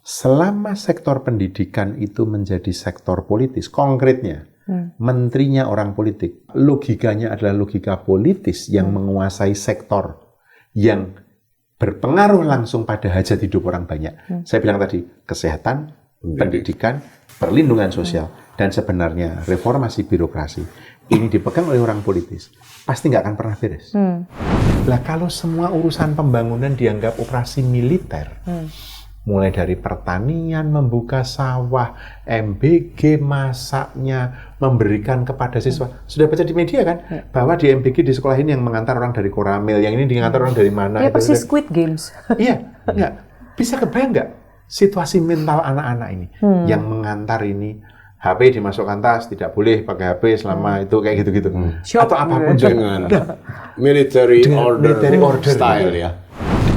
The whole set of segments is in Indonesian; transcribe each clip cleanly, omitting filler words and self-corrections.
selama sektor pendidikan itu menjadi sektor politis, konkretnya, menterinya orang politik, logikanya adalah logika politis yang menguasai sektor yang berpengaruh langsung pada hajat hidup orang banyak. Saya bilang tadi, kesehatan, pendidikan, perlindungan sosial, dan sebenarnya reformasi birokrasi. Ini dipegang oleh orang politis, pasti nggak akan pernah beres. Lah kalau semua urusan pembangunan dianggap operasi militer, mulai dari pertanian, membuka sawah, MBG, masaknya, memberikan kepada siswa. Sudah baca di media kan? Bahwa di MBG di sekolah ini yang mengantar orang dari Koramil, yang ini diantar orang dari mana. Ya persis Squid Games. Iya, enggak. Bisa kebayang nggak situasi mental anak-anak ini? Yang mengantar ini, HP dimasukkan tas, tidak boleh pakai HP selama itu, kayak gitu-gitu. Atau apapun dengan military order style ya.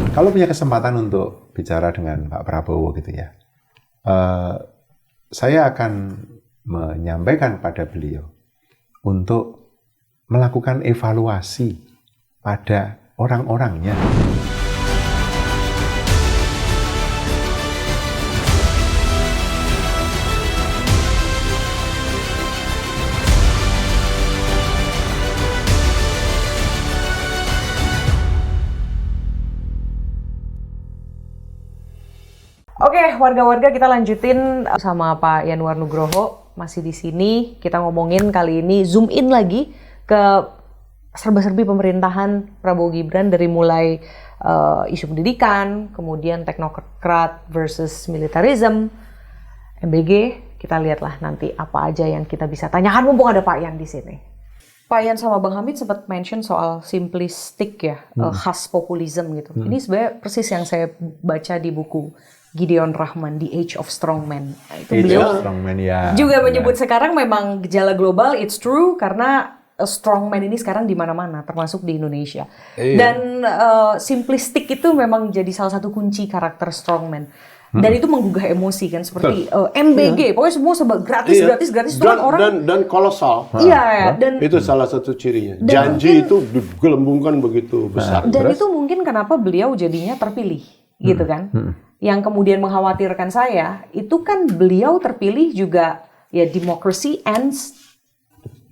Kalau punya kesempatan untuk bicara dengan Pak Prabowo gitu ya, saya akan menyampaikan pada beliau untuk melakukan evaluasi pada orang-orangnya. Oke, warga-warga, kita lanjutin sama Pak Yanuar Nugroho masih di sini. Kita ngomongin kali ini zoom in lagi ke serba-serbi pemerintahan Prabowo Gibran, dari mulai isu pendidikan, kemudian teknokrat versus militarism, MBG. Kita lihatlah nanti apa aja yang kita bisa tanyakan mumpung ada Pak Yan di sini. Pak Yan sama Bang Hamid sempat mention soal simplistik ya, khas populisme gitu. Ini sebenarnya persis yang saya baca di buku Gideon Rahman, The Age of Strongman. Itu beliau juga menyebut sekarang memang gejala global, it's true, karena strongman ini sekarang di mana-mana, termasuk di Indonesia. Dan simplistik itu memang jadi salah satu kunci karakter strongman. Dan itu menggugah emosi kan, seperti MBG, pokoknya semua serba gratis, itu kan orang dan kolosal. Iya, dan itu salah satu cirinya. Janji itu digelembungkan begitu besar. Dan itu mungkin kenapa beliau jadinya terpilih, gitu kan? Yang kemudian mengkhawatirkan saya, itu kan beliau terpilih juga, ya democracy ends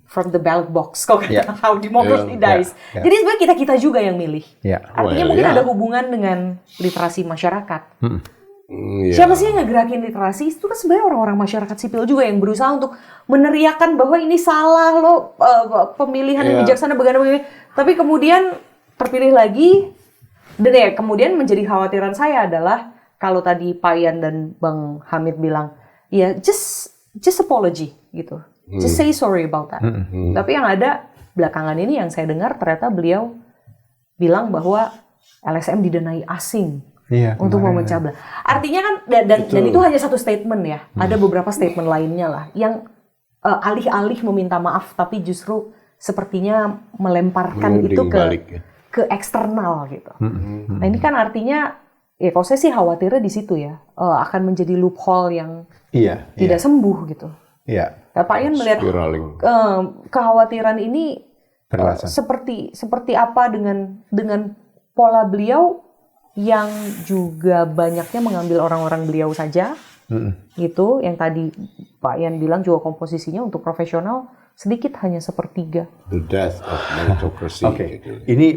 from the ballot box. Kalau kata how democracy dies. Jadi sebenarnya kita juga yang milih. Artinya mungkin ada hubungan dengan literasi masyarakat. Siapa sih yang ngegerakin literasi? Itu kan sebenarnya orang-orang masyarakat sipil juga yang berusaha untuk meneriakan bahwa ini salah loh, pemilihan yang bijaksana begini. Tapi kemudian terpilih lagi, dan ya kemudian menjadi khawatiran saya adalah kalau tadi Pak Yan dan Bang Hamid bilang, ya just apology gitu, just say sorry about that. Tapi yang ada belakangan ini yang saya dengar ternyata beliau bilang bahwa LSM didanai asing untuk memecah belah. Artinya kan dan itu hanya satu statement ya. Ada beberapa statement lainnya lah yang alih-alih meminta maaf tapi justru sepertinya melemparkan itu ke eksternal gitu. Nah ini kan artinya ya kalau saya sih khawatirnya di situ ya, akan menjadi loophole yang tidak sembuh gitu. Nah, Pak Yan melihat kekhawatiran ini seperti apa dengan pola beliau yang juga banyaknya mengambil orang-orang beliau saja, gitu. Yang tadi Pak Yan bilang juga komposisinya untuk profesional sedikit, hanya sepertiga. The death of meritocracy.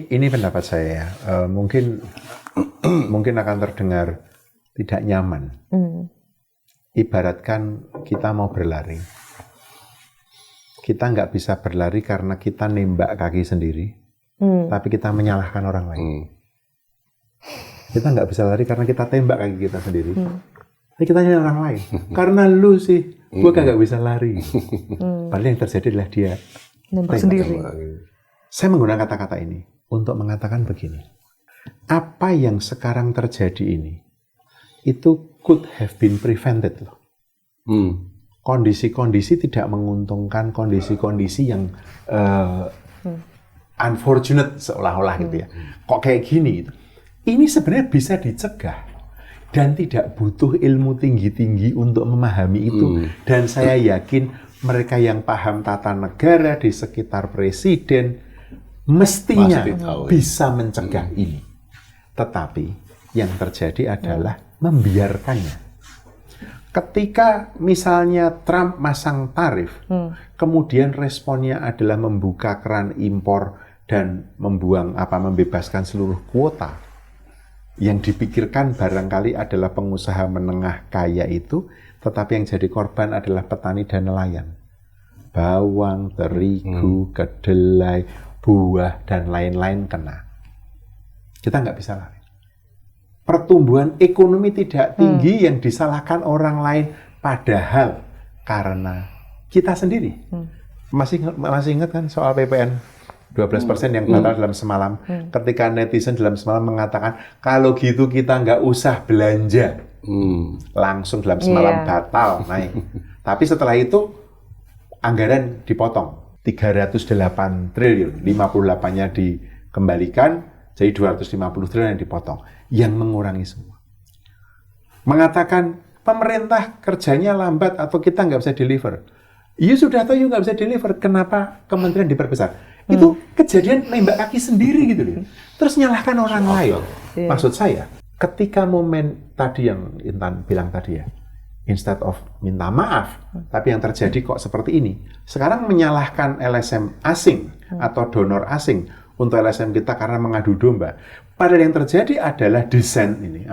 Ini pendapat saya ya. Mungkin akan terdengar tidak nyaman. Ibaratkan kita mau berlari. Kita nggak bisa berlari karena kita nembak kaki sendiri, tapi kita menyalahkan orang lain. Kita nggak bisa lari karena kita tembak kaki kita sendiri, tapi kita nyalahin orang lain. Karena lu sih, gue nggak bisa lari. Padahal yang terjadi adalah dia nembak sendiri. Saya menggunakan kata-kata ini untuk mengatakan begini. Apa yang sekarang terjadi ini, itu could have been prevented loh. Kondisi-kondisi tidak menguntungkan, kondisi-kondisi yang unfortunate seolah-olah gitu ya. Kok kayak gini gitu. Ini sebenarnya bisa dicegah dan tidak butuh ilmu tinggi-tinggi untuk memahami itu. Dan saya yakin mereka yang paham tata negara di sekitar presiden mestinya bisa mencegah ini. Tetapi yang terjadi adalah membiarkannya. Ketika misalnya Trump masang tarif, kemudian responnya adalah membuka keran impor dan membebaskan seluruh kuota. Yang dipikirkan barangkali adalah pengusaha menengah kaya itu, tetapi yang jadi korban adalah petani dan nelayan. Bawang, terigu, kedelai, buah, dan lain-lain kena. Kita nggak bisa lari. Pertumbuhan ekonomi tidak tinggi yang disalahkan orang lain, padahal karena kita sendiri. Masih ingat kan soal PPN 12% yang batal dalam semalam? Ketika netizen dalam semalam mengatakan, kalau gitu kita nggak usah belanja. Langsung dalam semalam batal, naik. Tapi setelah itu, anggaran dipotong. 308 triliun, 58-nya dikembalikan, jadi 250 triliun yang dipotong. Yang mengurangi semua. Mengatakan, pemerintah kerjanya lambat atau kita nggak bisa deliver. Ya sudah tahu nggak bisa deliver, kenapa kementerian diperbesar? Itu kejadian nembak kaki sendiri gitu loh. Terus nyalahkan orang lain. Maksud saya, ketika momen tadi yang Intan bilang tadi ya, instead of minta maaf, tapi yang terjadi kok seperti ini. Sekarang menyalahkan LSM asing atau donor asing untuk LSM kita karena mengadu domba. Padahal yang terjadi adalah dissent ini,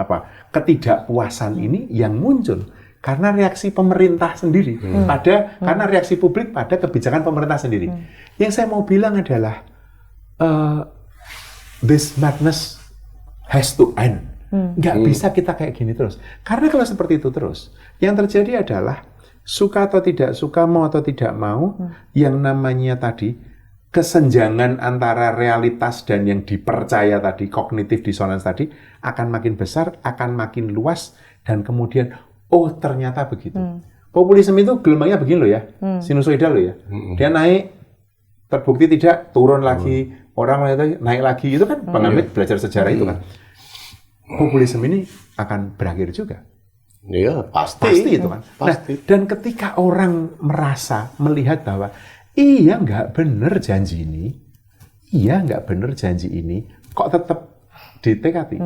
ketidakpuasan ini yang muncul karena reaksi pemerintah sendiri, karena reaksi publik pada kebijakan pemerintah sendiri. Yang saya mau bilang adalah this madness has to end. Nggak bisa kita kayak gini terus. Karena kalau seperti itu terus, yang terjadi adalah suka atau tidak suka, mau atau tidak mau, yang namanya tadi kesenjangan antara realitas dan yang dipercaya tadi, cognitive dissonance tadi, akan makin besar, akan makin luas, dan kemudian, oh ternyata begitu. Populisme itu gelombangnya begini loh ya, sinusoidal loh ya. Dia naik, terbukti tidak, turun lagi, orang naik lagi, itu kan Bang Hamid belajar sejarah itu kan. Populisme ini akan berakhir juga. Iya, pasti itu kan. Pasti. Nah, dan ketika orang merasa, melihat bahwa iya nggak bener janji ini, kok tetap ditekati,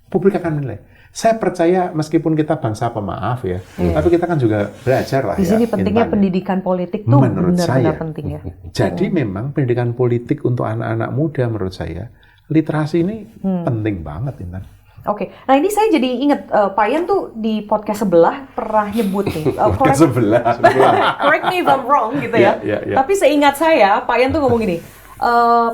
publik akan menilai. Saya percaya meskipun kita bangsa pemaaf ya, tapi kita kan juga belajar lah ya. Di sini pentingnya pendidikan politik tuh benar-benar penting ya. Jadi memang pendidikan politik untuk anak-anak muda menurut saya, literasi ini penting banget, Intan. Oke, nah ini saya jadi ingat Pak Yan tuh di podcast sebelah pernah nyebut nih. Podcast sebelah. Correct me if I'm wrong gitu ya. Tapi seingat saya Pak Yan tuh ngomong gini,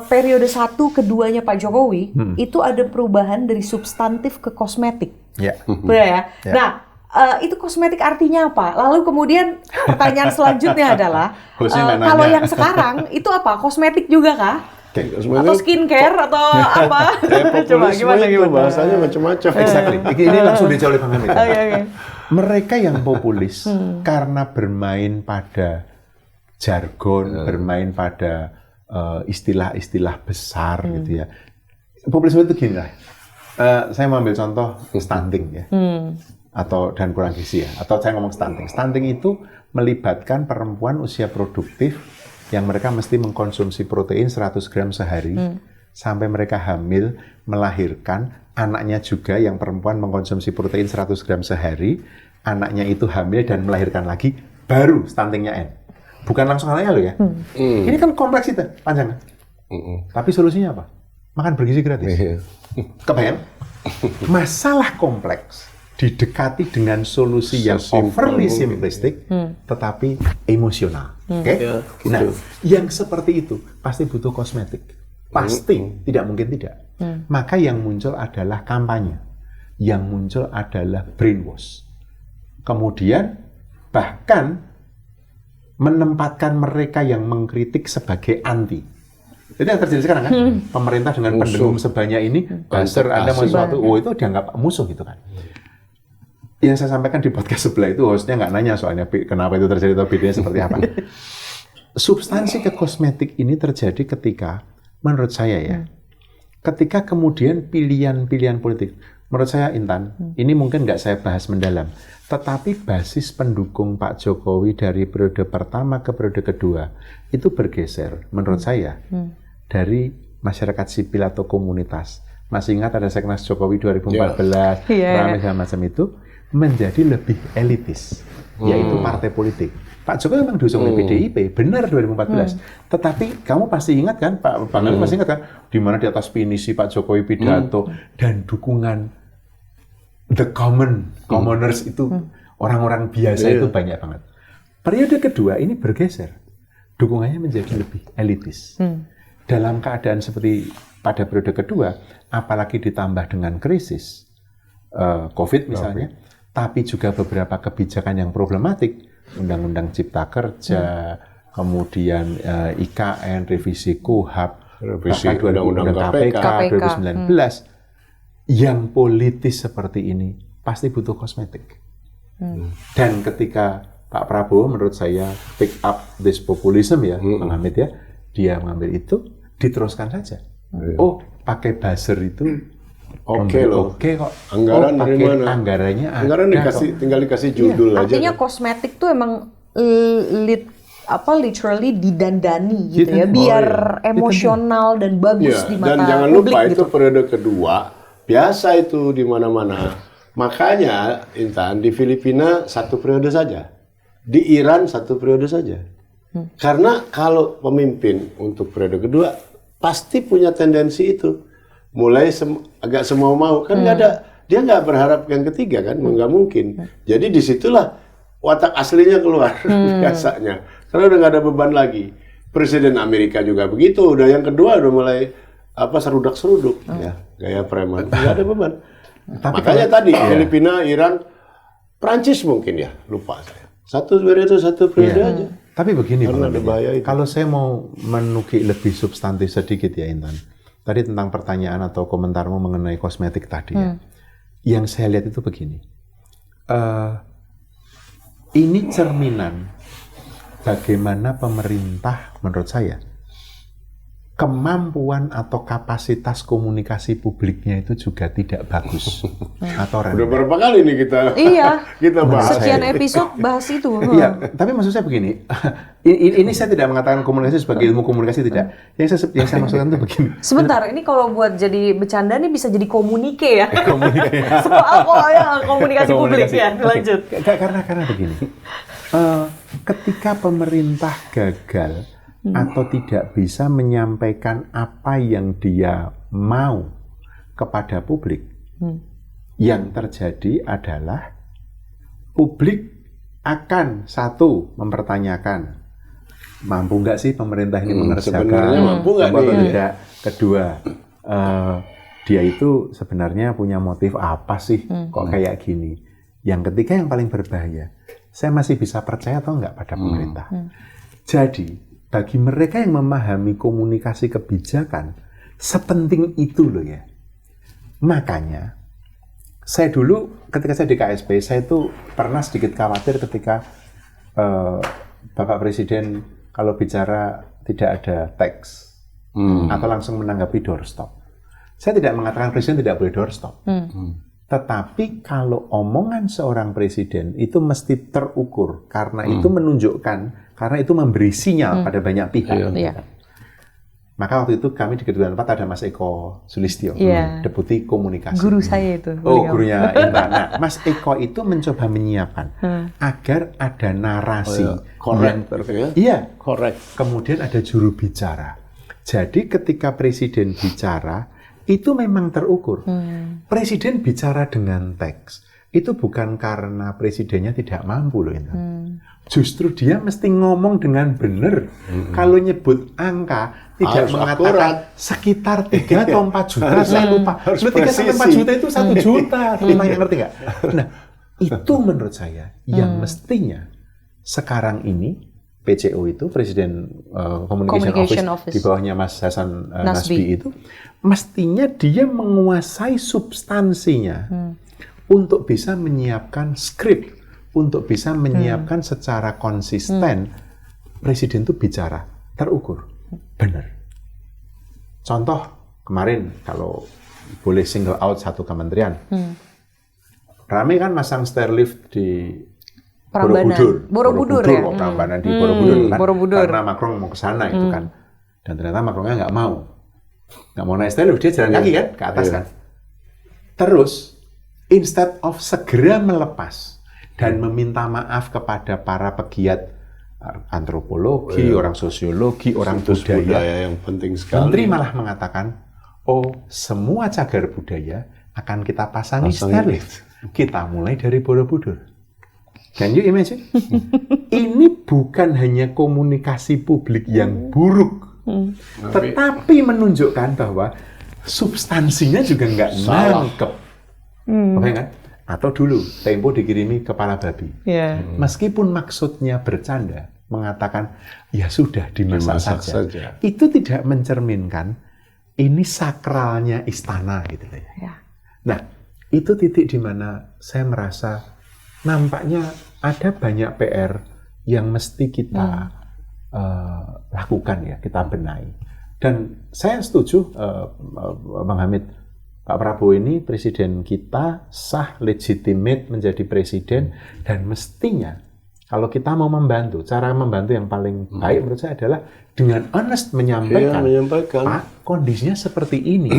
periode 1, keduanya Pak Jokowi itu ada perubahan dari substantif ke kosmetik. Benar ya? Nah, itu kosmetik artinya apa? Lalu kemudian pertanyaan selanjutnya adalah, kalau yang sekarang itu apa? Kosmetik juga kah? Atau skincare atau apa? Coba gimana? Bahasanya macam-macam. Exactly. Ini langsung dijawab oleh Bang Hamid. Mereka yang populis karena bermain pada jargon, bermain pada istilah-istilah besar gitu ya. Populisme itu gini lah. Saya mau ambil contoh stunting ya. Dan kurang gizi ya. Atau saya ngomong stunting. Stunting itu melibatkan perempuan usia produktif yang mereka mesti mengkonsumsi protein 100 gram sehari sampai mereka hamil, melahirkan, anaknya juga yang perempuan mengkonsumsi protein 100 gram sehari, anaknya itu hamil dan melahirkan lagi, baru stuntingnya end. Bukan langsung anaknya loh ya. Ini kan kompleks itu, panjang. Tapi solusinya apa? Makan bergizi gratis. Kebayang? Masalah kompleks didekati dengan solusi yang overly simplistic, tetapi emosional. Oke? Nah, yang seperti itu pasti butuh kosmetik. Pasti, tidak mungkin tidak. Maka yang muncul adalah kampanye. Yang muncul adalah brainwash. Kemudian, bahkan menempatkan mereka yang mengkritik sebagai anti. Itu yang terjadi sekarang kan? Pemerintah dengan pendengung sebanyak ini, buzzer Anda mau sesuatu, itu dianggap musuh gitu kan. Yang saya sampaikan di podcast sebelah itu hostnya nggak nanya soalnya kenapa itu terjadi atau bedanya seperti apa. Substansi ke kosmetik ini terjadi ketika, menurut saya ya, ketika kemudian pilihan-pilihan politik, menurut saya Intan, ini mungkin nggak saya bahas mendalam, tetapi basis pendukung Pak Jokowi dari periode pertama ke periode kedua itu bergeser, menurut saya, dari masyarakat sipil atau komunitas. Masih ingat ada Seknas Jokowi 2014, ramai segala macam itu, menjadi lebih elitis, yaitu partai politik. Pak Jokowi memang diusung oleh PDIP, benar 2014. Tetapi kamu pasti ingat kan, Pak Bang Ali pasti ingat kan, di mana di atas pinisi Pak Jokowi pidato dan dukungan the commoners itu orang-orang biasa itu banyak banget. Periode kedua ini bergeser, dukungannya menjadi lebih elitis. Dalam keadaan seperti pada periode kedua, apalagi ditambah dengan krisis COVID misalnya, tapi juga beberapa kebijakan yang problematik. Undang-undang Cipta Kerja, kemudian IKN, revisi KUHAP, revisi bahkan Undang-Undang KPK 2019, yang politis seperti ini pasti butuh kosmetik. Dan ketika Pak Prabowo menurut saya pick up this populism ya, Bang Hamid ya, dia mengambil itu, diteruskan saja. Oh, pakai buzzer itu Oke loh. Oke kok. Anggaran dari mana? Anggarannya ada. Anggaran tinggal dikasih judul aja. Artinya kosmetik tuh emang literally didandani gitu ya, biar emosional dan bagus di mata dan jangan publik lupa gitu. itu periode kedua biasa itu di mana-mana. Makanya Intan di Filipina 1 periode saja, di Iran 1 periode saja. Karena kalau pemimpin untuk periode kedua pasti punya tendensi itu. Mulai agak semau mau kan nggak ada, dia nggak berharap yang ketiga kan, nggak mungkin. Jadi disitulah watak aslinya keluar biasanya, karena udah nggak ada beban lagi. Presiden Amerika juga begitu, udah yang kedua udah mulai serudak-seruduk ya, gaya preman, nggak ada beban. Makanya tadi Filipina, Iran, Prancis mungkin ya, lupa saya. Satu periode aja. Tapi begini Bang Hamid, kalau saya mau menukik lebih substantif sedikit ya Intan. Tadi tentang pertanyaan atau komentarmu mengenai kosmetik tadi ya. Yang saya lihat itu begini. Ini cerminan bagaimana pemerintah menurut saya kemampuan atau kapasitas komunikasi publiknya itu juga tidak bagus atau rendah. Udah berapa kali nih kita bahas. Sekian episode bahas itu. Iya, tapi maksud saya begini. Ini saya tidak mengatakan komunikasi sebagai ilmu komunikasi tidak. Yang saya maksudkan itu begini. Sebentar, ini kalau buat jadi bercanda nih bisa jadi komunike ya. Soal komunikasi publik ya. Lanjut. Karena begini. Ketika pemerintah gagal atau tidak bisa menyampaikan apa yang dia mau kepada publik, yang terjadi adalah publik akan mempertanyakan mampu nggak sih pemerintah ini mengerjakan, mampu nggak tidak. Kedua, dia itu sebenarnya punya motif apa sih kok kayak gini. Yang ketiga yang paling berbahaya, saya masih bisa percaya atau nggak pada pemerintah. Jadi bagi mereka yang memahami komunikasi kebijakan, sepenting itu loh ya. Makanya, saya dulu ketika saya di KSP, saya itu pernah sedikit khawatir ketika Bapak Presiden kalau bicara tidak ada teks atau langsung menanggapi doorstop. Saya tidak mengatakan Presiden tidak boleh doorstop. Tetapi kalau omongan seorang Presiden itu mesti terukur, karena itu menunjukkan, karena itu memberi sinyal pada banyak pihak. Maka waktu itu kami di Kedutaan 4 ada Mas Eko Sulistyo, Deputi Komunikasi. Guru saya itu. Oh, gurunya Intan. Nah, Mas Eko itu mencoba menyiapkan agar ada narasi korek. Kemudian ada juru bicara. Jadi ketika Presiden bicara, itu memang terukur. Presiden bicara dengan teks. Itu bukan karena presidennya tidak mampu loh Intan. Justru dia mesti ngomong dengan benar. Kalau nyebut angka, tidak mengatakan sekitar 3 atau 4 juta, saya lupa. 3 sampai 4 juta itu 1 juta. Ngerti nggak? Nah, itu menurut saya yang mestinya sekarang ini PCO itu, Presiden Communication Office di bawahnya Mas Hasan Nasbi itu, mestinya dia menguasai substansinya untuk bisa menyiapkan skrip, untuk bisa menyiapkan secara konsisten. Presiden itu bicara terukur, benar. Contoh kemarin kalau boleh single out satu kementerian, rame kan masang stairlift di Borobudur ya. Prambanan di Borobudur kan, Borobudur. karena Macron mau ke sana itu kan, dan ternyata Macronnya nggak mau naik stairlift, dia jalan kaki kan ke atas kan. Terus instead of segera melepas dan meminta maaf kepada para pegiat antropologi, orang sosiologi, orang budaya yang penting sekali. Menteri malah mengatakan, semua cagar budaya akan kita pasangi steril. Kita mulai dari Borobudur. Can you imagine? Ini bukan hanya komunikasi publik yang buruk, tetapi menunjukkan bahwa substansinya juga nggak nangkep. Oke kan? Atau dulu Tempo dikirimi kepala babi. Meskipun maksudnya bercanda, mengatakan ya sudah dimasak saja. Itu tidak mencerminkan ini sakralnya istana gitu ya. Nah, itu titik di mana saya merasa nampaknya ada banyak PR yang mesti kita lakukan ya, kita benahi. Dan saya setuju Bang Hamid, Pak Prabowo ini presiden kita, sah, legitimate menjadi presiden, dan mestinya kalau kita mau membantu, cara membantu yang paling baik menurut saya adalah dengan honest menyampaikan. Pak, kondisinya seperti ini.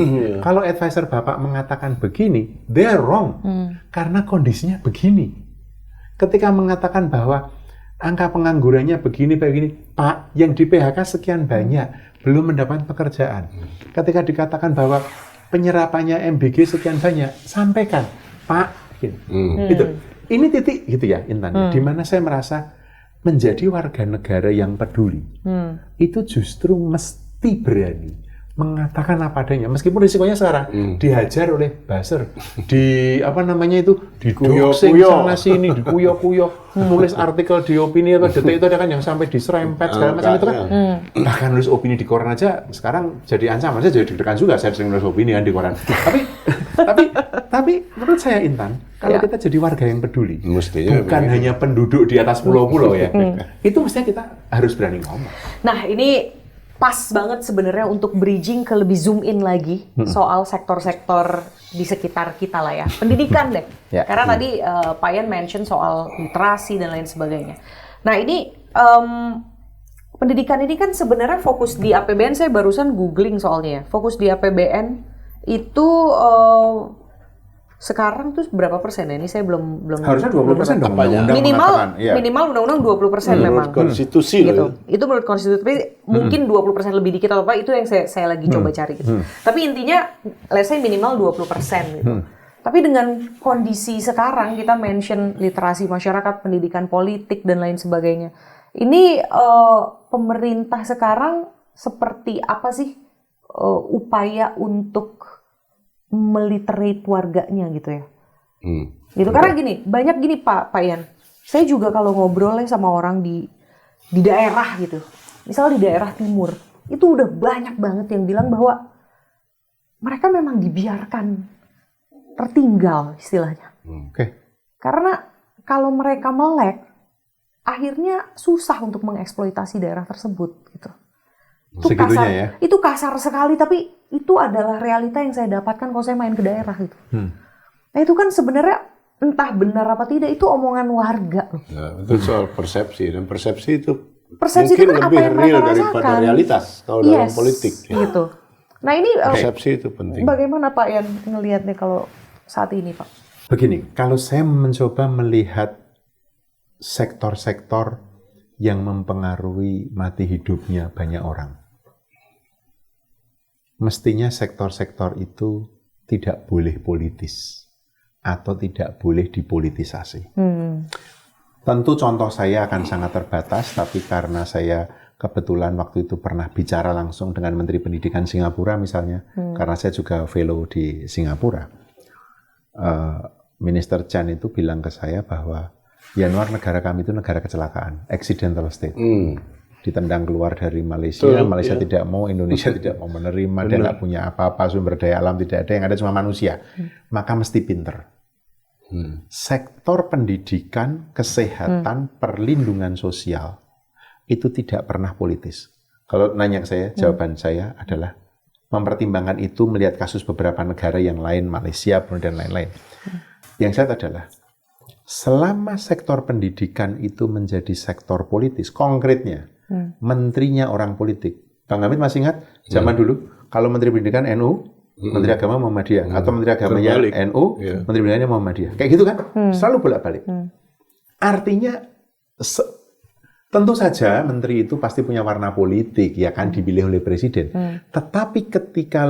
Kalau advisor Bapak mengatakan begini, they're wrong. Karena kondisinya begini. Ketika mengatakan bahwa angka penganggurannya begini, Pak, yang di PHK sekian banyak, belum mendapat pekerjaan. Ketika dikatakan bahwa penyerapannya MBG sekian banyak, sampaikan, Pak. Gitu. Ini titik gitu ya, Intan, di mana saya merasa menjadi warga negara yang peduli. Itu justru mesti berani mengatakan apa adanya, meskipun risikonya sekarang dihajar oleh buzzer, didoxing sana sini, dikuyok-kuyok, nulis artikel di Opini atau Detik itu ada kan yang sampai diserempet segala macam itu kan. Bahkan nulis opini di koran aja sekarang jadi ancaman, saya jadi deg-degan juga saya sering nulis opini kan di koran. Tapi menurut saya Intan, kalau kita jadi warga yang peduli, mestinya bukan hanya penduduk di atas pulau-pulau ya, itu mestinya kita harus berani ngomong. Nah ini pas banget sebenarnya untuk bridging ke lebih zoom in lagi soal sektor-sektor di sekitar kita lah ya. Pendidikan deh. Karena tadi Pak Yan mention soal literasi dan lain sebagainya. Nah ini pendidikan ini kan sebenarnya fokus di APBN, saya barusan googling soalnya ya. Fokus di APBN itu sekarang tuh berapa persen ya? Ini saya belum harusnya 20% dong. Minimal undang-undang 20% memang. Konstitusi gitu. Itu menurut konstitusi, tapi mungkin 20% lebih dikit atau apa, itu yang saya lagi coba cari gitu. Tapi intinya let's say minimal 20% gitu. Tapi dengan kondisi sekarang kita mention literasi masyarakat, pendidikan politik dan lain sebagainya. Ini pemerintah sekarang seperti apa sih upaya untuk meliterate warganya gitu ya. Gitu. Karena gini, banyak gini Pak Yan. Saya juga kalau ngobrol sama orang di daerah gitu. Misalnya di daerah timur, itu udah banyak banget yang bilang bahwa mereka memang dibiarkan tertinggal istilahnya. Karena kalau mereka melek, akhirnya susah untuk mengeksploitasi daerah tersebut gitu. Itu kasar sekali, tapi itu adalah realita yang saya dapatkan kalau saya main ke daerah gitu. Nah itu kan sebenarnya entah benar apa tidak, itu omongan warga. Itu soal persepsi, dan persepsi itu mungkin itu kan lebih real daripada realitas kalau dalam politik. Gitu. Nah ini persepsi itu penting. Bagaimana Pak Yan ngelihatnya kalau saat ini Pak? Begini, kalau saya mencoba melihat sektor-sektor yang mempengaruhi mati hidupnya banyak orang, mestinya sektor-sektor itu tidak boleh politis atau tidak boleh dipolitisasi. Tentu contoh saya akan sangat terbatas, tapi karena saya kebetulan waktu itu pernah bicara langsung dengan Menteri Pendidikan Singapura misalnya, karena saya juga fellow di Singapura. Minister Chan itu bilang ke saya bahwa Yanuar negara kami itu negara kecelakaan, accidental state. Ditendang keluar dari Malaysia, Malaysia tidak mau, Indonesia tidak mau menerima, dia nggak punya apa-apa, sumber daya alam tidak ada, yang ada cuma manusia. Maka mesti pinter. Sektor pendidikan, kesehatan, perlindungan sosial, itu tidak pernah politis. Kalau nanya saya, jawaban saya adalah mempertimbangkan itu melihat kasus beberapa negara yang lain, Malaysia, dan lain-lain. Yang saya adalah, selama sektor pendidikan itu menjadi sektor politis, konkretnya, menterinya orang politik. Bang Hamid masih ingat zaman dulu kalau Menteri Pendidikan NU, Menteri Agama Muhammadiyah, atau Menteri Agamanya Terbalik. NU, Menteri Pendidikannya Muhammadiyah. Kayak gitu kan? Selalu bolak-balik. Artinya tentu saja menteri itu pasti punya warna politik, ya kan, dipilih oleh presiden. Tetapi ketika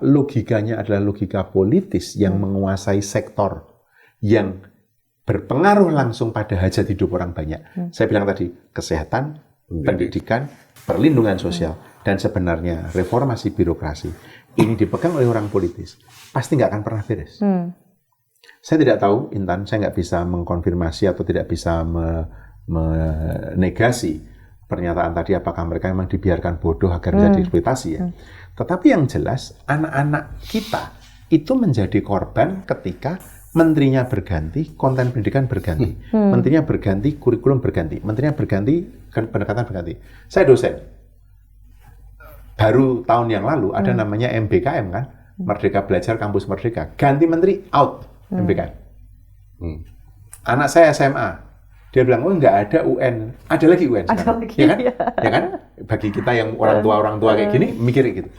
logikanya adalah logika politis yang menguasai sektor yang berpengaruh langsung pada hajat hidup orang banyak. Saya bilang tadi, kesehatan, pendidikan, perlindungan sosial, dan sebenarnya reformasi birokrasi. Ini dipegang oleh orang politis, pasti nggak akan pernah beres. Saya tidak tahu, Intan, saya nggak bisa mengkonfirmasi atau tidak bisa menegasi pernyataan tadi apakah mereka memang dibiarkan bodoh agar bisa dieksploitasi ya. Tetapi yang jelas, anak-anak kita itu menjadi korban ketika menterinya berganti, konten pendidikan berganti, menterinya berganti, kurikulum berganti, menterinya berganti, pendekatan berganti. Saya dosen. Baru tahun yang lalu ada namanya MBKM kan, Merdeka Belajar Kampus Merdeka. Ganti menteri, out MBKM. Anak saya SMA, dia bilang, oh nggak ada UN, ada lagi UN sekarang. Ya kan? Ya kan? Bagi kita yang orang tua kayak gini, mikir gitu.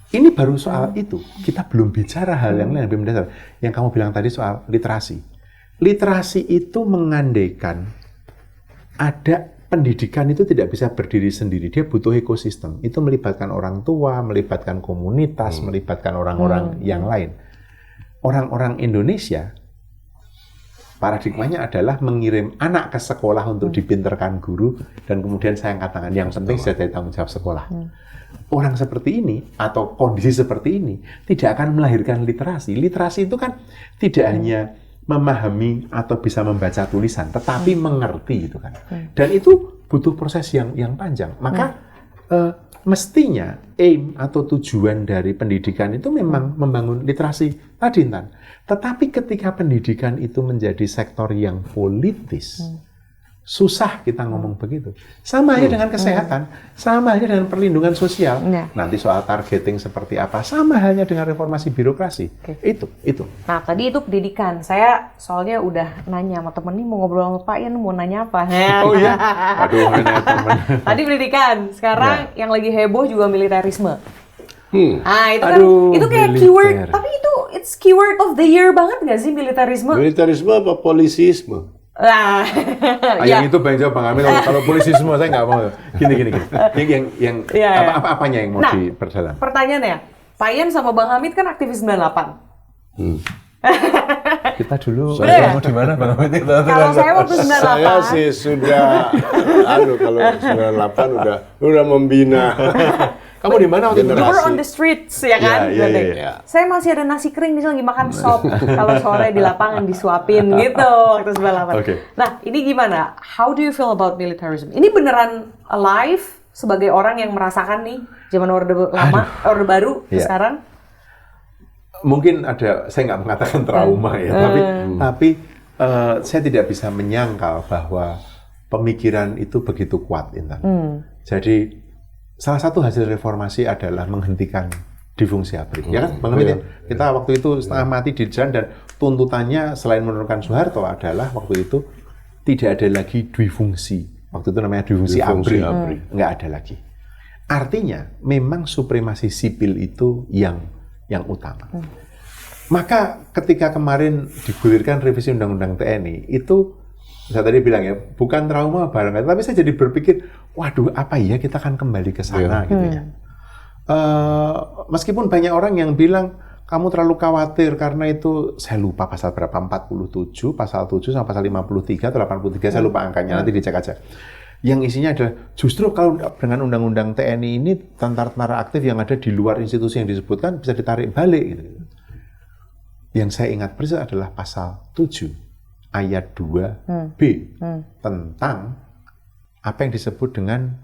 Ini baru soal itu. Kita belum bicara hal yang lain, lebih mendasar. Yang kamu bilang tadi soal literasi. Literasi itu mengandaikan ada pendidikan itu tidak bisa berdiri sendiri. Dia butuh ekosistem. Itu melibatkan orang tua, melibatkan komunitas, melibatkan orang-orang yang lain. Orang-orang Indonesia, paradigmanya adalah mengirim anak ke sekolah untuk dipinterkan guru, dan kemudian saya katakan yang penting sudah dari tanggung jawab sekolah. Orang seperti ini atau kondisi seperti ini tidak akan melahirkan literasi. Literasi itu kan tidak hanya memahami atau bisa membaca tulisan, tetapi mengerti itu kan. Dan itu butuh proses yang panjang. Maka mestinya aim atau tujuan dari pendidikan itu memang membangun literasi tadi, Intan. Tetapi ketika pendidikan itu menjadi sektor yang politis, susah kita ngomong begitu. Sama aja dengan kesehatan, sama aja dengan perlindungan sosial. Nanti soal targeting seperti apa, sama halnya dengan reformasi birokrasi. Itu. Nah, tadi itu pendidikan. Saya soalnya udah nanya sama temen nih, mau ngobrol sama Pak Ian, mau nanya apa? Oh iya? Aduh, nanya temen. Tadi pendidikan, sekarang yang lagi heboh juga militerisme. Ah, itu kan, itu kayak militer. keyword, tapi itu it's keyword of the year banget nggak sih militerisme? Militerisme apa polisisme? Yang itu Bang jawab, Bang Amin. Kalau polisi semua saya nggak mau. Gini. Apanya yang mau diperdalam? Pertanyaannya, Pak Ian sama Bang Hamid kan aktivis 98. Kita dulu ketemu di mana, Bang Hamid? Kalau saya waktu 98. Saya sih sudah, kalau 98 udah membina. Kamu di mana waktu itu? You were on the streets, ya kan? Iya. Saya masih ada nasi kering di sini lagi makan sop. Kalau sore di lapangan disuapin gitu waktu 98. Nah, ini gimana? How do you feel about militarism? Ini beneran alive sebagai orang yang merasakan nih zaman Orde Lama, Orde Baru sekarang? Mungkin ada, saya nggak mengatakan trauma ya, tapi saya tidak bisa menyangkal bahwa pemikiran itu begitu kuat, Intan. Jadi salah satu hasil reformasi adalah menghentikan difungsi ABRI, ya kan, Bang Hamid? Kita waktu itu setengah mati di jalan, dan tuntutannya selain menurunkan Soeharto adalah waktu itu tidak ada lagi difungsi. Waktu itu namanya difungsi ABRI, nggak ada lagi. Artinya memang supremasi sipil itu yang utama. Maka ketika kemarin digulirkan revisi Undang-Undang TNI itu, saya tadi bilang ya, bukan trauma barangkali, tapi saya jadi berpikir, waduh, apa ya kita akan kembali ke sana gitu ya. Meskipun banyak orang yang bilang kamu terlalu khawatir karena itu, saya lupa pasal berapa, 47, pasal 7 sama pasal 53 atau 83, saya lupa angkanya, nanti dicek aja. Yang isinya adalah justru kalau dengan Undang-Undang TNI ini tentara-tentara aktif yang ada di luar institusi yang disebutkan bisa ditarik balik gitu. Yang saya ingat persis adalah pasal 7 ayat 2B tentang apa yang disebut dengan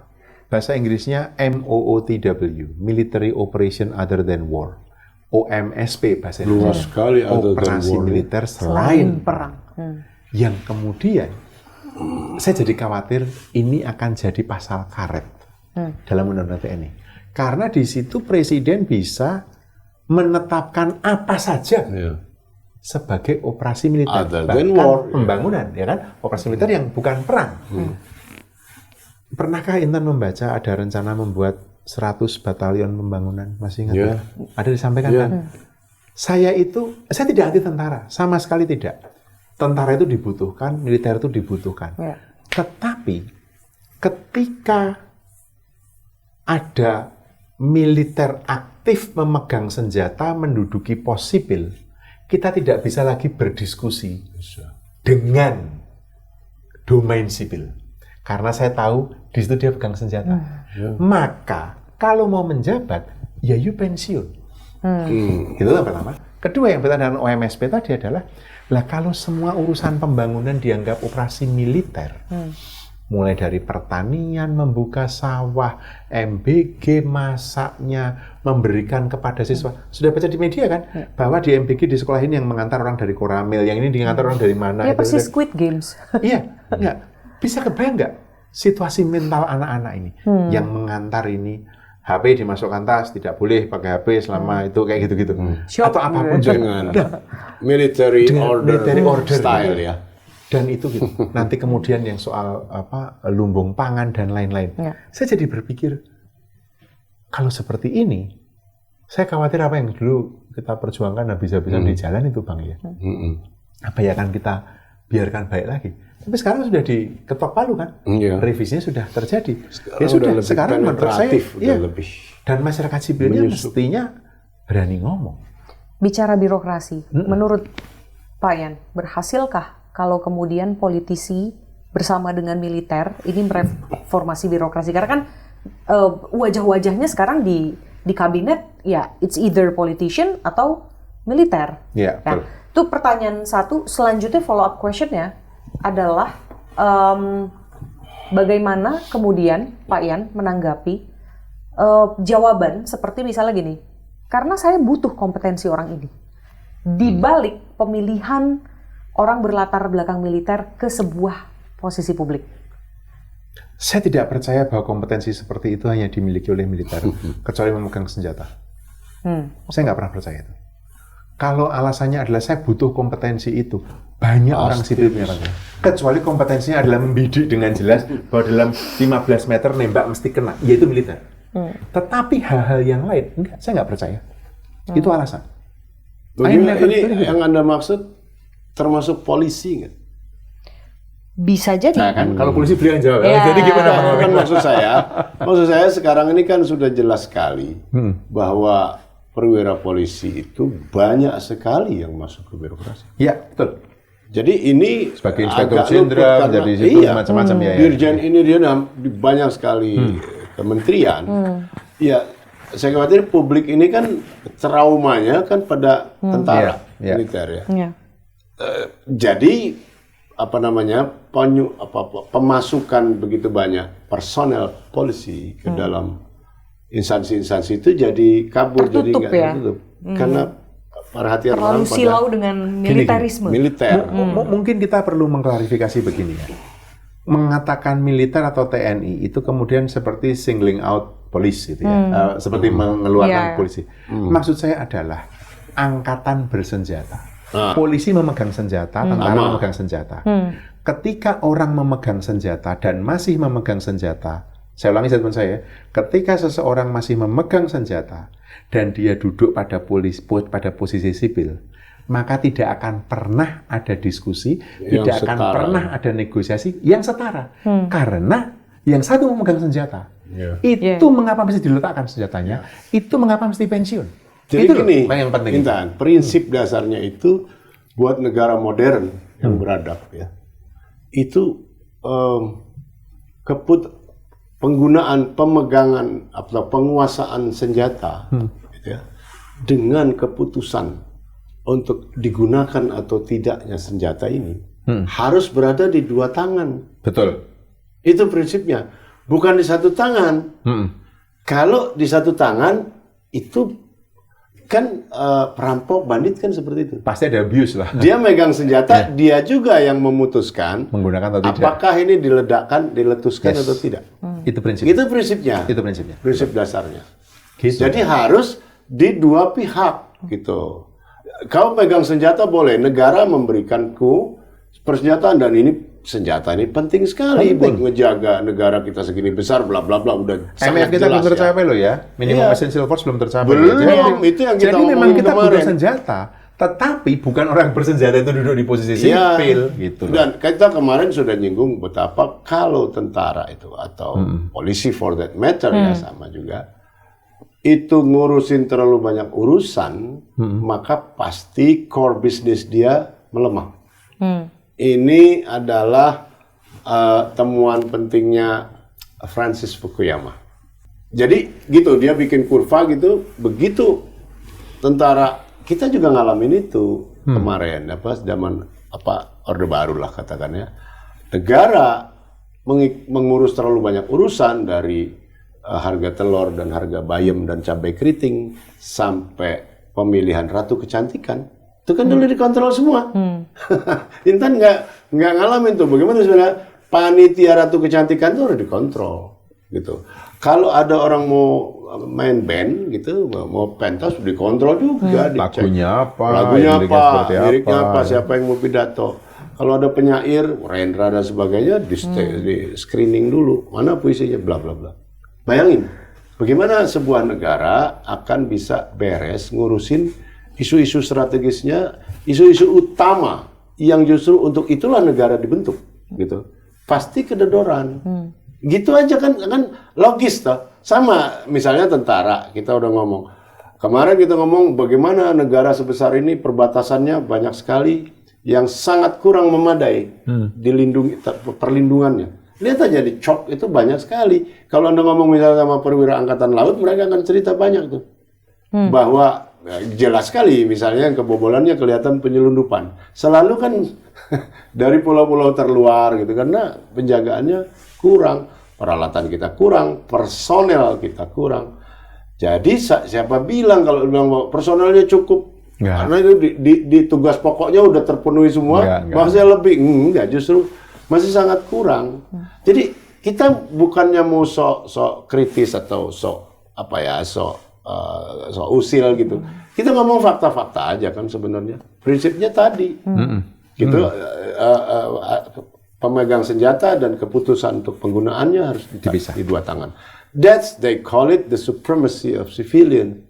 bahasa Inggrisnya MOOTW, Military Operation Other Than War, OMSP bahasa Indonesia, operasi militer selain perang. Yang kemudian saya jadi khawatir ini akan jadi pasal karet dalam Undang-Undang TNI, karena di situ Presiden bisa menetapkan apa saja sebagai operasi militer, bahkan pembangunan, ya kan, operasi militer yang bukan perang. Pernahkah Intan membaca ada rencana membuat 100 batalion pembangunan, masih ingat? Iya. Ada disampaikan kan? Saya tidak anti tentara, sama sekali tidak. Tentara itu dibutuhkan, militer itu dibutuhkan. Ya. Tetapi ketika ada militer aktif memegang senjata menduduki pos sipil, kita tidak bisa lagi berdiskusi dengan domain sipil. Karena saya tahu di situ dia pegang senjata. Maka kalau mau menjabat, ya you pensiun. Itu yang pertama. Kedua yang berkaitan dengan OMSP tadi adalah, lah kalau semua urusan pembangunan dianggap operasi militer, mulai dari pertanian, membuka sawah, MBG masaknya, memberikan kepada siswa. Sudah baca di media kan, bahwa di MBG di sekolah ini yang mengantar orang dari Koramil, yang ini diantar orang dari mana. Ya persis Squid Games. Iya, enggak. Bisa kebayang nggak situasi mental anak-anak ini yang mengantar ini, HP dimasukkan tas, tidak boleh pakai HP selama itu kayak gitu-gitu. Atau apapun dengan military order style ya. Dan itu gitu. Nanti kemudian yang soal lumbung pangan dan lain-lain. Saya jadi berpikir, kalau seperti ini, saya khawatir apa yang dulu kita perjuangkan habis-habisan di jalan itu, Bang ya. Apa yang akan kita biarkan baik lagi? Tapi sekarang sudah diketok palu kan, revisinya sudah terjadi. Ya sudah, sekarang menurut saya, lebih. Dan masyarakat sipilnya mestinya berani ngomong. Bicara birokrasi, menurut Pak Yan, berhasilkah kalau kemudian politisi bersama dengan militer ini mereformasi birokrasi? Karena kan wajah-wajahnya sekarang di kabinet, ya it's either politician atau militer. Ya, nah, itu pertanyaan satu. Selanjutnya follow up questionnya adalah bagaimana kemudian Pak Yan menanggapi jawaban seperti misalnya gini, karena saya butuh kompetensi orang ini di balik pemilihan orang berlatar belakang militer ke sebuah posisi publik. Saya tidak percaya bahwa kompetensi seperti itu hanya dimiliki oleh militer, kecuali memegang senjata. Saya nggak pernah percaya itu. Kalau alasannya adalah saya butuh kompetensi itu, banyak orang sipil punya. Kecuali kompetensinya adalah membidik dengan jelas bahwa dalam 15 meter nembak mesti kena, yaitu militer. Tetapi hal-hal yang lain, enggak, saya nggak percaya. Itu alasan. Ini yang Anda maksud termasuk polisi nggak? Bisa jadi. Nah kan, kalau polisi beliau yang jawab. Ya. Jadi gimana? Kan maksud saya sekarang ini kan sudah jelas sekali bahwa perwira polisi itu banyak sekali yang masuk ke birokrasi. Iya, betul. Jadi ini sebagai inspektur jenderal, jadi situ macam-macam ya. Dirjen ini dia di banyak sekali kementerian. Ya, saya khawatir publik ini kan traumanya kan pada tentara militer ya. Jadi pemasukan begitu banyak personel polisi ke dalam instansi-instansi itu jadi kabur, tertutup, jadi nggak tertutup. Karena perhatian orang terlalu silau dengan militerisme. Militer. Mungkin kita perlu mengklarifikasi begini ya. Mengatakan militer atau TNI itu kemudian seperti singling out police gitu ya. Seperti mengeluarkan polisi. Maksud saya adalah angkatan bersenjata. Polisi memegang senjata, tentara memegang senjata. Ketika orang memegang senjata dan masih memegang senjata, saya ulangi statement saya, ketika seseorang masih memegang senjata dan dia duduk pada posisi sipil, maka tidak akan pernah ada diskusi, tidak akan pernah ada negosiasi yang setara. Karena yang satu memegang senjata, itu mengapa mesti diletakkan senjatanya, itu mengapa mesti pensiun. Jadi itu gini, yang penting. Intan, prinsip dasarnya itu buat negara modern yang beradab ya, itu pemegangan atau penguasaan senjata gitu ya, dengan keputusan untuk digunakan atau tidaknya senjata ini harus berada di dua tangan. Betul. Itu prinsipnya, bukan di satu tangan. Kalau di satu tangan itu kan perampok, bandit kan seperti itu. Pasti ada abuse lah. Dia megang senjata, dia juga yang memutuskan menggunakan atau tidak. Apakah ini diletuskan atau tidak. Itu prinsip. Itu prinsipnya. Itu prinsipnya. Prinsip dasarnya. Gitu. Jadi harus di dua pihak gitu. Kau pegang senjata boleh, negara memberikanku persenjataan dan ini senjata ini penting sekali buat ngejaga negara kita segini besar, bla bla bla, udah sangat MF kita jelas belum tercapai ya. loh ya, minimum essential force belum tercapai. Belum, itu yang kita jadi memang omongin kita kemarin. butuh senjata, tetapi bukan orang bersenjata itu duduk di posisi sipil gitu loh. Dan kita kemarin sudah nyinggung betapa kalau tentara itu atau polisi for that matter ya sama juga, itu ngurusin terlalu banyak urusan, maka pasti core bisnis dia melemah. Ini adalah temuan pentingnya Francis Fukuyama. Jadi gitu, dia bikin kurva gitu, begitu tentara, kita juga ngalamin itu kemarin, zaman Orde Baru lah katakannya. Negara mengurus terlalu banyak urusan dari harga telur dan harga bayam dan cabai keriting sampai pemilihan ratu kecantikan. Itu kan dulu dikontrol semua. Intan nggak ngalamin tuh bagaimana sebenarnya panitia ratu kecantikan itu harus dikontrol gitu. Kalau ada orang mau main band gitu, mau pentas dikontrol juga, dicek Lagunya apa, liriknya apa, siapa yang mau pidato. Kalau ada penyair, Rendra dan sebagainya di screening dulu, mana puisinya, bla bla bla. Bayangin, bagaimana sebuah negara akan bisa beres ngurusin isu-isu strategisnya, isu-isu utama yang justru untuk itulah negara dibentuk, gitu. Pasti kedodoran. Gitu aja kan logis toh. Sama misalnya tentara, kita udah ngomong. Kemarin kita ngomong bagaimana negara sebesar ini perbatasannya banyak sekali yang sangat kurang memadai dilindungi perlindungannya. Lihat aja di COP itu banyak sekali. Kalau Anda ngomong misalnya sama perwira angkatan laut, mereka akan cerita banyak tuh. Bahwa jelas sekali misalnya yang kebobolannya kelihatan penyelundupan. Selalu kan dari pulau-pulau terluar gitu karena penjagaannya kurang, peralatan kita kurang, personel kita kurang. Jadi siapa bilang kalau bilang personelnya cukup? Karena itu di tugas pokoknya udah terpenuhi semua, maksudnya lebih enggak, justru masih sangat kurang. Jadi kita bukannya mau sok kritis atau sok usil gitu. Kita ngomong fakta-fakta aja kan sebenarnya. Prinsipnya tadi, gitu. Pemegang senjata dan keputusan untuk penggunaannya harus dipisah di dua tangan. They call it the supremacy of civilian.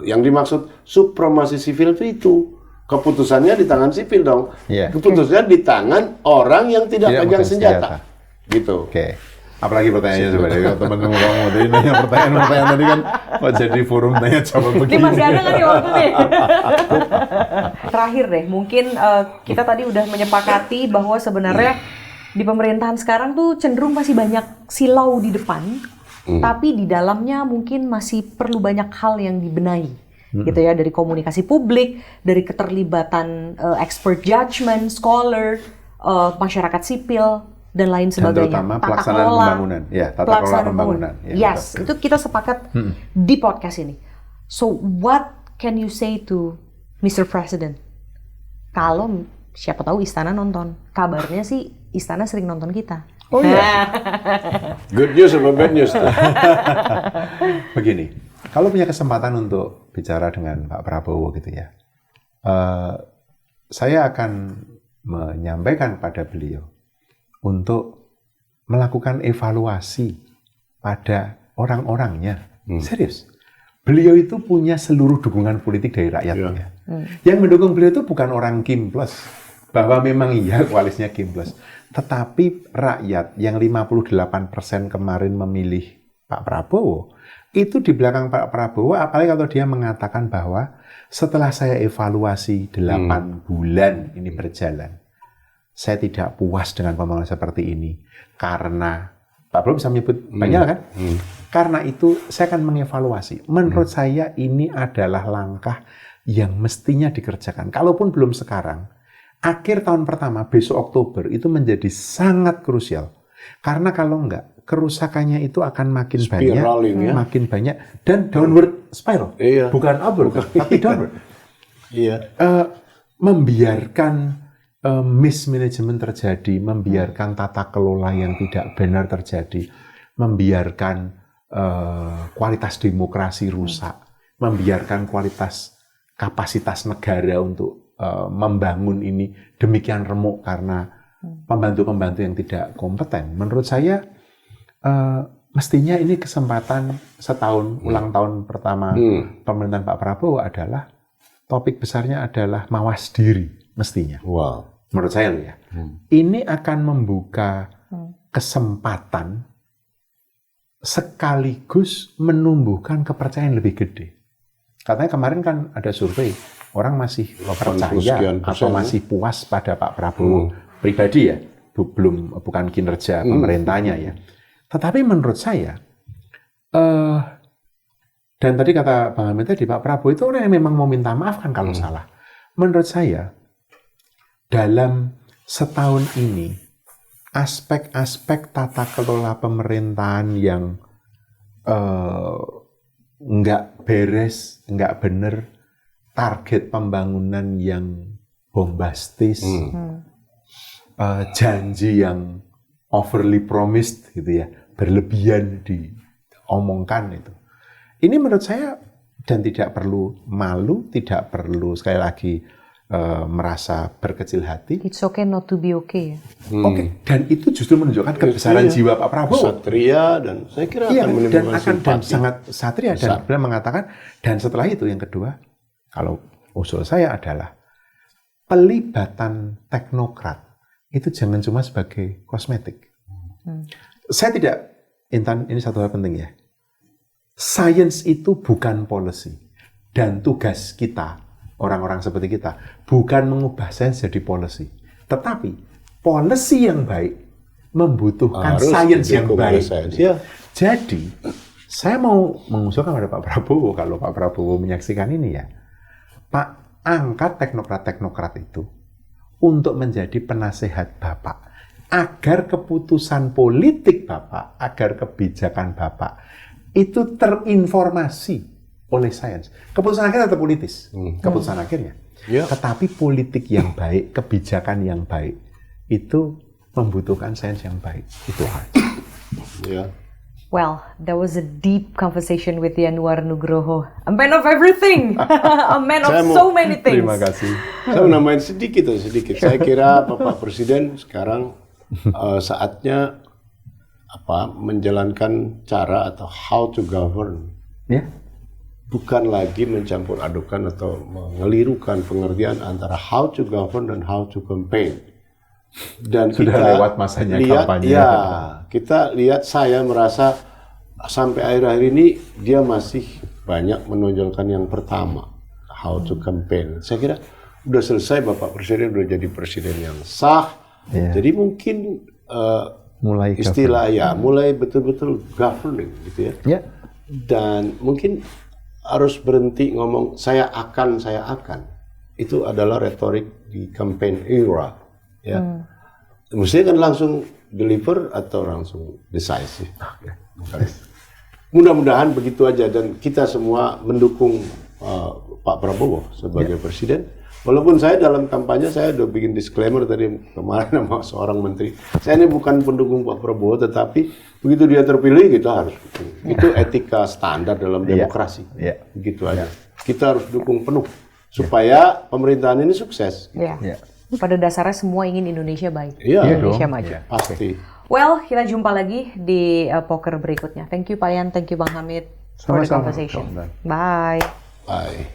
Yang dimaksud supremasi sivil itu keputusannya di tangan sipil dong. Keputusannya di tangan orang yang tidak pegang senjata. Gitu. Oke. Apalagi pertanyaannya sebenarnya teman-teman kamu tadi nanya pertanyaan tadi kan kok jadi forum tanya jawab begini. Ini masih ada nggak nih waktu nih? Terakhir deh, mungkin kita tadi udah menyepakati bahwa sebenarnya di pemerintahan sekarang tuh cenderung masih banyak silau di depan, tapi di dalamnya mungkin masih perlu banyak hal yang dibenahi. Gitu ya, dari komunikasi publik, dari keterlibatan expert judgment, scholar, masyarakat sipil dan lain sebagainya. Dan terutama pelaksanaan pembangunan, tata kelola pembangunan. Yes, itu kita sepakat di podcast ini. So, what can you say to Mr. President? Kalau siapa tahu Istana nonton, kabarnya sih Istana sering nonton kita. Oh iya. Good news apa bad news? Begini, kalau punya kesempatan untuk bicara dengan Pak Prabowo gitu ya, saya akan menyampaikan pada beliau untuk melakukan evaluasi pada orang-orangnya. Serius. Beliau itu punya seluruh dukungan politik dari rakyatnya. Yang mendukung beliau itu bukan orang Kim Plus, bahwa memang iya koalisnya Kim Plus. Tetapi rakyat yang 58% kemarin memilih Pak Prabowo, itu di belakang Pak Prabowo, apalagi kalau dia mengatakan bahwa setelah saya evaluasi 8 bulan ini berjalan, saya tidak puas dengan pembangunan seperti ini. Karena, Pak Prabowo bisa menyebut banyak kan? Karena itu saya akan mengevaluasi. Menurut saya ini adalah langkah yang mestinya dikerjakan. Kalaupun belum sekarang, akhir tahun pertama, besok Oktober, itu menjadi sangat krusial. Karena kalau enggak, kerusakannya itu akan makin banyak, dan downward spiral. Bukan upward, tapi downward. Membiarkan mismanagement terjadi, membiarkan tata kelola yang tidak benar terjadi, membiarkan kualitas demokrasi rusak, membiarkan kapasitas negara untuk membangun ini demikian remuk karena pembantu-pembantu yang tidak kompeten. Menurut saya mestinya ini kesempatan setahun ulang tahun pertama pemerintahan Pak Prabowo adalah topik besarnya adalah mawas diri mestinya. Wow. Menurut saya loh ya. Ini akan membuka kesempatan sekaligus menumbuhkan kepercayaan lebih gede. Katanya kemarin kan ada survei, orang masih percaya atau masih puas pada Pak Prabowo pribadi ya, bukan kinerja pemerintahnya ya. Tetapi menurut saya, dan tadi kata Bang Hamid tadi, Pak Prabowo itu orang yang memang mau minta maaf kan kalau salah. Menurut saya, dalam setahun ini, aspek-aspek tata kelola pemerintahan yang nggak beres, nggak bener, target pembangunan yang bombastis, janji yang overly promised gitu ya, berlebihan diomongkan itu. Ini menurut saya, dan tidak perlu malu, tidak perlu sekali lagi merasa berkecil hati. It's okay not to be okay. Oke, dan itu justru menunjukkan kebesaran jiwa Pak Prabowo. Satria, dan saya kira akan menimbulkan simpati. Dan sangat satria, dan beliau mengatakan, dan setelah itu yang kedua, kalau usul saya adalah pelibatan teknokrat itu jangan cuma sebagai kosmetik. Saya tidak, Intan, ini satu hal penting ya. Science itu bukan policy, dan tugas kita, orang-orang seperti kita, bukan mengubah sains jadi policy. Tetapi, policy yang baik membutuhkan sains yang baik. Ya. Jadi, saya mau mengusulkan pada Pak Prabowo, kalau Pak Prabowo menyaksikan ini ya, Pak, angkat teknokrat-teknokrat itu untuk menjadi penasehat Bapak. Agar keputusan politik Bapak, agar kebijakan Bapak, itu terinformasi oleh sains. Keputusan akhirnya tetap politis, keputusan akhirnya. Yeah. Tetapi politik yang baik, kebijakan yang baik, itu membutuhkan sains yang baik. Itu aja. Yeah. Well, that was a deep conversation with Yanuar Nugroho. A man of everything, a man of so many things. Terima kasih. Saya mau nambahin sedikit. Saya kira Bapak Presiden sekarang saatnya menjalankan cara atau how to govern. Ya. Bukan lagi mencampur adukan atau mengelirukan pengertian antara how to govern dan how to campaign. Dan sudah kita lewat masanya lihat, kampanye. Ya, kita lihat, saya merasa sampai akhir-akhir ini dia masih banyak menonjolkan yang pertama, how to campaign. Saya kira udah selesai, Bapak Presiden udah jadi presiden yang sah. Yeah. Jadi mungkin mulai istilah mulai betul-betul governing gitu ya. Yeah. Dan mungkin harus berhenti ngomong saya akan. Itu adalah retorik di campaign era. Ya, mestinya kan langsung deliver atau langsung decisive. Mudah-mudahan begitu aja, dan kita semua mendukung Pak Prabowo sebagai presiden. Walaupun saya dalam kampanye saya udah bikin disclaimer tadi kemarin sama seorang menteri, saya ini bukan pendukung Pak Prabowo, tetapi begitu dia terpilih kita harus dukung. Itu etika standar dalam demokrasi. Begitu aja. Kita harus dukung penuh supaya pemerintahan ini sukses. Pada dasarnya semua ingin Indonesia baik, Iya, Indonesia maju. Pasti. Well, kita jumpa lagi di poker berikutnya. Thank you Pak Yan, thank you Bang Hamid for the conversation. Bye. Bye.